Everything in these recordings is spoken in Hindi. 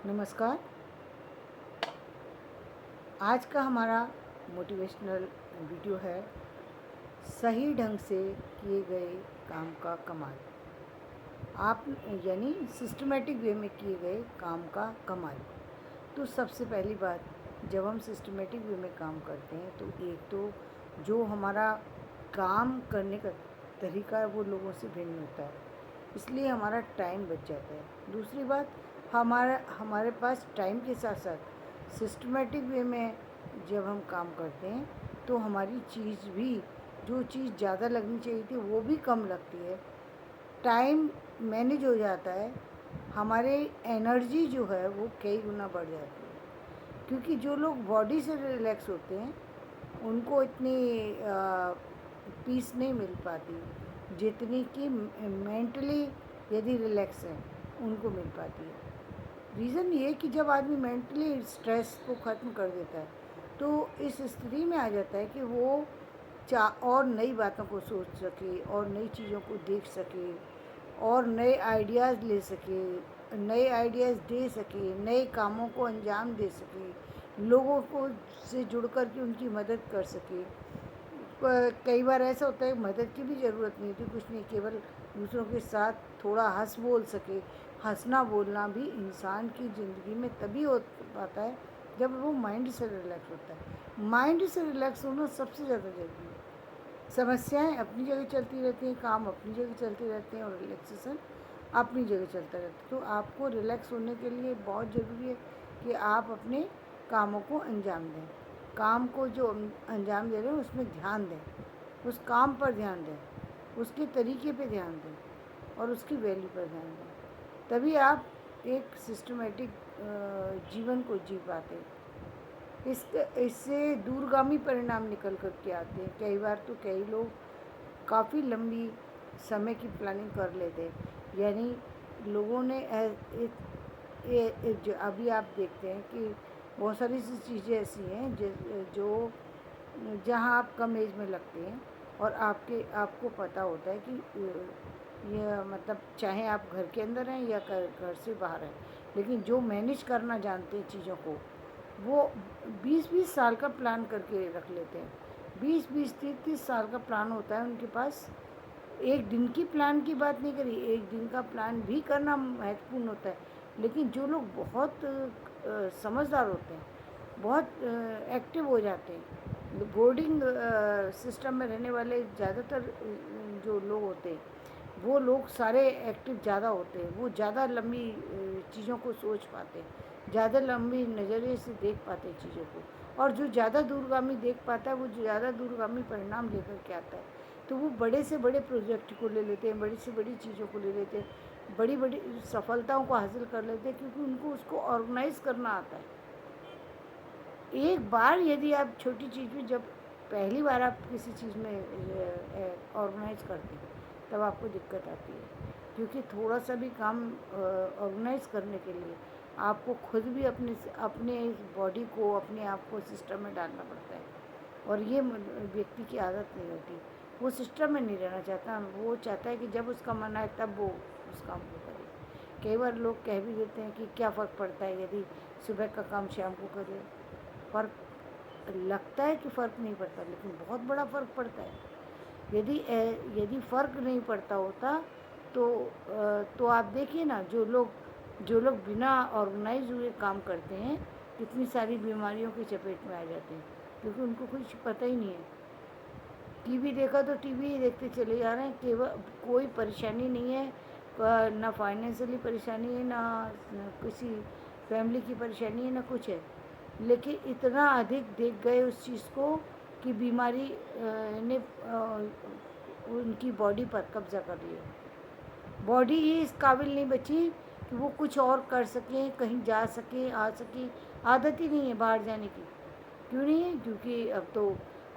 नमस्कार। आज का हमारा मोटिवेशनल वीडियो है सही ढंग से किए गए काम का कमाल। आप यानी सिस्टमेटिक वे में किए गए काम का कमाल। तो सबसे पहली बात, जब हम सिस्टमेटिक वे में काम करते हैं तो एक तो जो हमारा काम करने का तरीका है वो लोगों से भिन्न होता है, इसलिए हमारा टाइम बच जाता है। दूसरी बात, हमारे पास टाइम के साथ साथ सिस्टमेटिक वे में जब हम काम करते हैं तो हमारी चीज़ भी, जो चीज़ ज़्यादा लगनी चाहिए थी वो भी कम लगती है। टाइम मैनेज हो जाता है, हमारे एनर्जी जो है वो कई गुना बढ़ जाती है। क्योंकि जो लोग बॉडी से रिलैक्स होते हैं उनको इतनी पीस नहीं मिल पाती जितनी कि मेंटली यदि रिलैक्स है उनको मिल पाती है। रीज़न ये कि जब आदमी मेंटली स्ट्रेस को ख़त्म कर देता है तो इस स्थिति में आ जाता है कि वो और नई बातों को सोच सके और नई चीज़ों को देख सके और नए आइडियाज़ ले सके, नए आइडियाज़ दे सके, नए कामों को अंजाम दे सके, लोगों को से जुड़ कर के उनकी मदद कर सके। कई बार ऐसा होता है मदद की भी ज़रूरत नहीं होती, कुछ नहीं, केवल दूसरों के साथ थोड़ा हंस बोल सके। हंसना बोलना भी इंसान की ज़िंदगी में तभी हो पाता है जब वो माइंड से रिलैक्स होता है। माइंड से रिलैक्स होना सबसे ज़्यादा ज़रूरी है। समस्याएं अपनी जगह चलती रहती हैं, काम अपनी जगह चलते रहते हैं और रिलैक्सेशन अपनी जगह चलता रहता है। तो आपको रिलैक्स होने के लिए बहुत ज़रूरी है कि आप अपने कामों को अंजाम दें। काम को जो अंजाम दे रहे हैं उसमें ध्यान दें, उस काम पर ध्यान दें, उसके तरीके पे ध्यान दें और उसकी वैल्यू पर ध्यान दें। तभी आप एक सिस्टमेटिक जीवन को जी पाते हैं। इससे दूरगामी परिणाम निकल कर के आते हैं। कई बार तो कई लोग काफ़ी लंबी समय की प्लानिंग कर लेते हैं। यानी लोगों ने जो अभी आप देखते हैं कि बहुत सारी सी चीज़ें ऐसी हैं जो जहाँ आप कम एज में लगते हैं और आपको पता होता है कि ये मतलब चाहे आप घर के अंदर हैं या घर से बाहर हैं, लेकिन जो मैनेज करना जानते हैं चीज़ों को, वो 20-20 साल का प्लान करके रख लेते हैं। 20-20 30-30 साल का प्लान होता है उनके पास। एक दिन की प्लान की बात नहीं करी, एक दिन का प्लान भी करना महत्वपूर्ण होता है, लेकिन जो लोग बहुत समझदार होते हैं, बहुत एक्टिव हो जाते हैं, बोर्डिंग सिस्टम में रहने वाले ज़्यादातर जो लोग होते हैं वो लोग सारे एक्टिव ज़्यादा होते हैं, वो ज़्यादा लंबी चीज़ों को सोच पाते हैं, ज़्यादा लंबी नज़रिए से देख पाते हैं चीज़ों को। और जो ज़्यादा दूरगामी देख पाता है वो ज़्यादा दूरगामी परिणाम लेकर के आता है। तो वो बड़े से बड़े प्रोजेक्ट को ले लेते हैं, बड़ी से बड़ी चीज़ों को ले लेते हैं, बड़ी बड़ी सफलताओं को हासिल कर लेते हैं, क्योंकि उनको उसको ऑर्गेनाइज करना आता है। एक बार यदि आप छोटी चीज़ में, जब पहली बार आप किसी चीज़ में ऑर्गेनाइज करते हैं तब आपको दिक्कत आती है, क्योंकि थोड़ा सा भी काम ऑर्गेनाइज करने के लिए आपको खुद भी अपने बॉडी को, अपने आप को सिस्टम में डालना पड़ता है। और ये व्यक्ति की आदत नहीं होती, वो सिस्टम में नहीं रहना चाहता, वो चाहता है कि जब उसका मन आए तब वो उस काम को करे। कई बार लोग कह भी देते हैं कि क्या फ़र्क पड़ता है यदि सुबह का काम शाम को करें। फ़र्क लगता है कि फ़र्क नहीं पड़ता, लेकिन बहुत बड़ा फ़र्क पड़ता है। यदि फ़र्क नहीं पड़ता होता तो आप देखिए ना, जो लोग बिना ऑर्गेनाइज हुए काम करते हैं कितनी सारी बीमारियों की चपेट में आ जाते हैं, क्योंकि उनको कुछ पता ही नहीं है। टीवी देखा तो टीवी ही देखते चले जा रहे हैं, केवल कोई परेशानी नहीं है, ना फाइनेंशियली परेशानी है, ना किसी फैमिली की परेशानी है, ना कुछ है, लेकिन इतना अधिक देख गए उस चीज़ को कि बीमारी ने उनकी बॉडी पर कब्जा कर लिया। बॉडी ही इस काबिल नहीं बची कि वो कुछ और कर सकें, कहीं जा सकें, आ सकें। आदत ही नहीं है बाहर जाने की। क्यों नहीं है? क्योंकि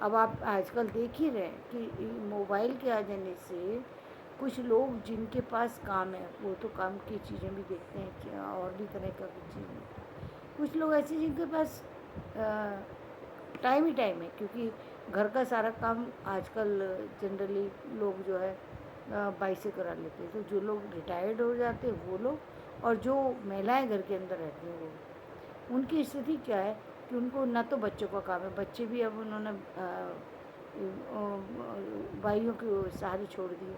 अब आप आजकल देख ही रहे हैं कि मोबाइल के आ जाने से कुछ लोग जिनके पास काम है वो तो काम की चीज़ें भी देखते हैं, क्या और भी तरह का कुछ चीज़ें। कुछ लोग ऐसे जिनके पास टाइम ही टाइम है, क्योंकि घर का सारा काम आजकल जनरली लोग जो है बाई से करा लेते हैं। तो जो लोग रिटायर्ड हो जाते हैं वो लोग, और जो महिलाएं घर के अंदर रहती हैं वो, उनकी स्थिति क्या है कि उनको ना तो बच्चों का काम है, बच्चे भी अब उन्होंने भाइयों के सहारे छोड़ दिए,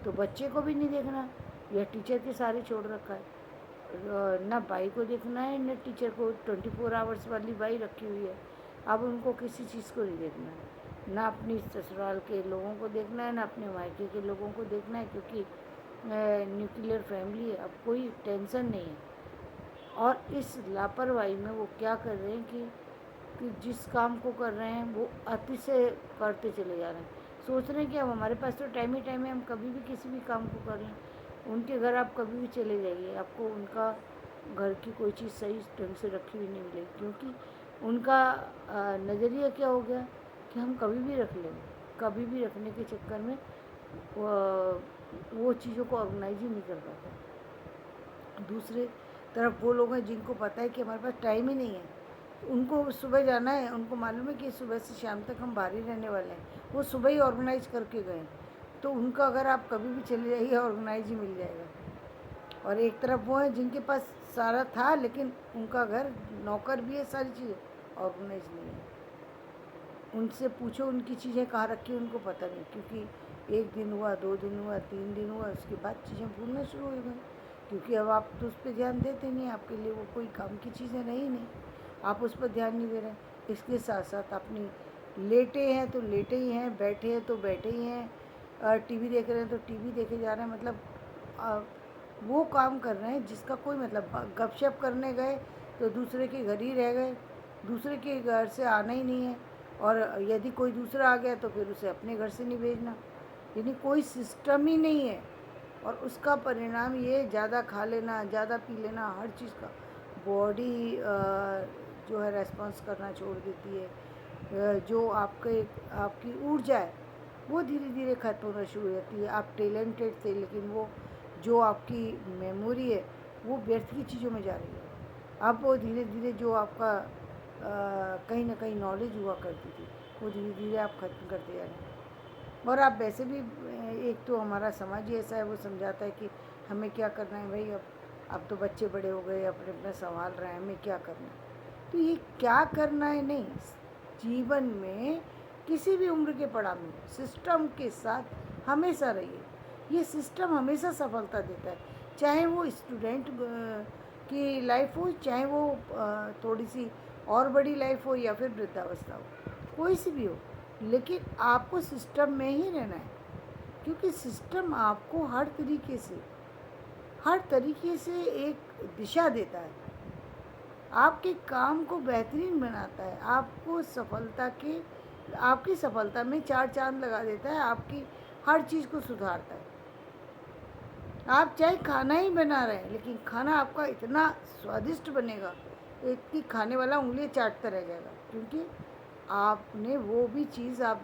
तो बच्चे को भी नहीं देखना, या टीचर के सहारे छोड़ रखा है। ना भाई को देखना है ना टीचर को, 24 आवर्स वाली भाई रखी हुई है। अब उनको किसी चीज़ को नहीं देखना है, ना अपनी ससुराल के लोगों को देखना है ना अपने मायके के लोगों को देखना है, क्योंकि न्यूक्लियर फैमिली है, अब कोई टेंशन नहीं है। और इस लापरवाही में वो क्या कर रहे हैं कि जिस काम को कर रहे हैं वो अति से करते चले जा रहे हैं। सोच रहे हैं कि अब हमारे पास तो टाइम ही टाइम है, हम कभी भी किसी भी काम को कर लें। उनके घर आप कभी भी चले जाइए, आपको उनका घर की कोई चीज़ सही ढंग से रखी हुई नहीं मिलेगी, क्योंकि उनका नज़रिया क्या हो गया कि हम कभी भी रख लेंगे। कभी भी रखने के चक्कर में वो चीज़ों को ऑर्गेनाइज ही नहीं कर पाते। दूसरे तरफ वो लोग हैं जिनको पता है कि हमारे पास टाइम ही नहीं है, उनको सुबह जाना है, उनको मालूम है कि सुबह से शाम तक हम बाहर ही रहने वाले हैं, वो सुबह ही ऑर्गेनाइज करके गए, तो उनका अगर आप कभी भी चले जाइए ऑर्गेनाइज ही मिल जाएगा। और एक तरफ वो है जिनके पास सारा था लेकिन उनका घर नौकर भी है, सारी चीज़ें ऑर्गेनाइज नहीं है। उनसे पूछो उनकी चीज़ें कहाँ रखी उनको पता नहीं, क्योंकि 1 दिन हुआ, 2 दिन हुआ, 3 दिन हुआ, उसके बाद चीज़ें भूलना शुरू हो गई, क्योंकि अब आप तो उस पर ध्यान देते नहीं, आपके लिए वो कोई काम की चीज़ें रही नहीं, आप उस पर ध्यान नहीं दे रहे। इसके साथ साथ अपनी लेटे हैं तो लेटे ही हैं, बैठे हैं तो बैठे ही हैं, टीवी देख रहे हैं तो टीवी देखे जा रहे हैं, मतलब वो काम कर रहे हैं जिसका कोई मतलब। गपशप करने गए तो दूसरे के घर ही रह गए, दूसरे के घर से आना ही नहीं है, और यदि कोई दूसरा आ गया तो फिर उसे अपने घर से नहीं भेजना, यानी कोई सिस्टम ही नहीं है। और उसका परिणाम ये ज़्यादा खा लेना, ज़्यादा पी लेना, हर चीज़ का बॉडी जो है रेस्पॉन्स करना छोड़ देती है। जो आपकी ऊर्जा है वो धीरे धीरे ख़त्म होना शुरू हो जाती है। आप टैलेंटेड थे लेकिन वो जो आपकी मेमोरी है वो व्यर्थ की चीज़ों में जा रही है। अब वो धीरे धीरे जो आपका कहीं ना कहीं नॉलेज हुआ करती थी वो धीरे धीरे आप ख़त्म करते जा रहे हैं। और आप वैसे भी एक तो हमारा समाज ही ऐसा है, वो समझाता है कि हमें क्या करना है भाई, अब तो बच्चे बड़े हो गए, अपने अपना संभाल रहे हैं, हमें क्या करना है। तो ये क्या करना है नहीं, जीवन में किसी भी उम्र के पड़ाव में सिस्टम के साथ हमेशा रहिए। ये सिस्टम हमेशा सफलता देता है, चाहे वो स्टूडेंट की लाइफ हो, चाहे वो थोड़ी सी और बड़ी लाइफ हो, या फिर वृद्धावस्था हो, कोई सी भी हो, लेकिन आपको सिस्टम में ही रहना है, क्योंकि सिस्टम आपको हर तरीके से एक दिशा देता है, आपके काम को बेहतरीन बनाता है, आपकी सफलता में 4 चांद लगा देता है, आपकी हर चीज़ को सुधारता है। आप चाहे खाना ही बना रहे हैं लेकिन खाना आपका इतना स्वादिष्ट बनेगा कि खाने वाला उंगलियां चाटता रह जाएगा, क्योंकि आपने वो भी चीज़ आप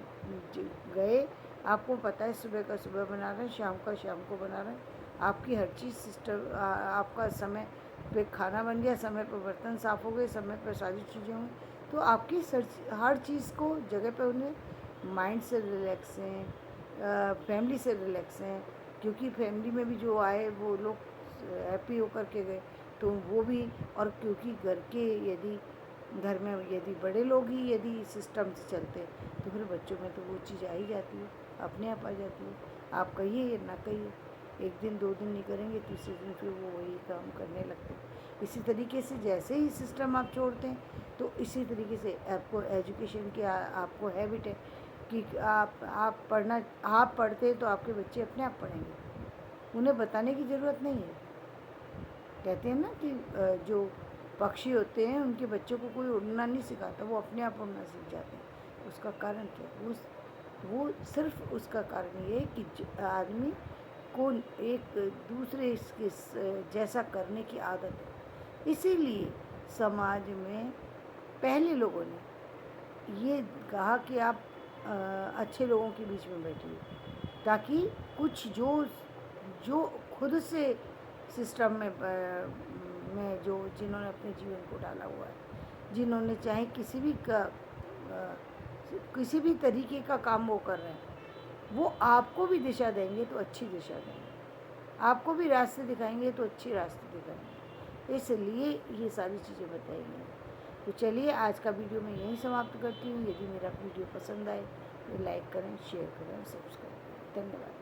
गए, आपको पता है सुबह का सुबह बना रहे हैं, शाम का शाम को बना रहे हैं, आपकी हर चीज़ सिस्टम, आपका समय पे खाना बन गया, समय पर बर्तन साफ़ हो गए, समय पर सारी चीज़ें हुई, तो आपकी हर चीज़ को जगह पे उन्हें माइंड से रिलैक्स हैं, फैमिली से रिलैक्स हैं, क्योंकि फैमिली में भी जो आए वो लोग हैप्पी होकर के गए, तो वो भी, और क्योंकि घर में यदि बड़े लोग ही यदि सिस्टम से चलते तो फिर बच्चों में तो वो चीज़ आ ही जाती है, अपने आप आ जाती है। आप कहिए या ना कहिए, 1 दिन 2 दिन नहीं करेंगे, तीसरे दिन फिर वो वही काम करने लगते हैं। इसी तरीके से जैसे ही सिस्टम आप छोड़ते हैं तो इसी तरीके से आपको एजुकेशन की आपको हैबिट है कि आप पढ़ते हैं तो आपके बच्चे अपने आप पढ़ेंगे, उन्हें बताने की ज़रूरत नहीं है। कहते हैं ना कि जो पक्षी होते हैं उनके बच्चों को कोई उड़ना नहीं सिखाता, वो अपने आप उड़ना सीख जाते हैं। उसका कारण क्या है? वो सिर्फ उसका कारण ये है कि आदमी को एक दूसरे इसके जैसा करने की आदत है। इसीलिए समाज में पहले लोगों ने ये कहा कि आप अच्छे लोगों के बीच में बैठिए, ताकि कुछ जो खुद से सिस्टम में जो जिन्होंने अपने जीवन को डाला हुआ है, जिन्होंने चाहे किसी भी तरीके का काम वो कर रहे हैं, वो आपको भी दिशा देंगे तो अच्छी दिशा देंगे, आपको भी रास्ते दिखाएंगे तो अच्छी रास्ते दिखाएंगे, इसलिए ये सारी चीज़ें बताई गई। तो चलिए आज का वीडियो मैं यहीं समाप्त करती हूँ। यदि मेरा वीडियो पसंद आए तो लाइक करें, शेयर करें, सब्सक्राइब करें। धन्यवाद।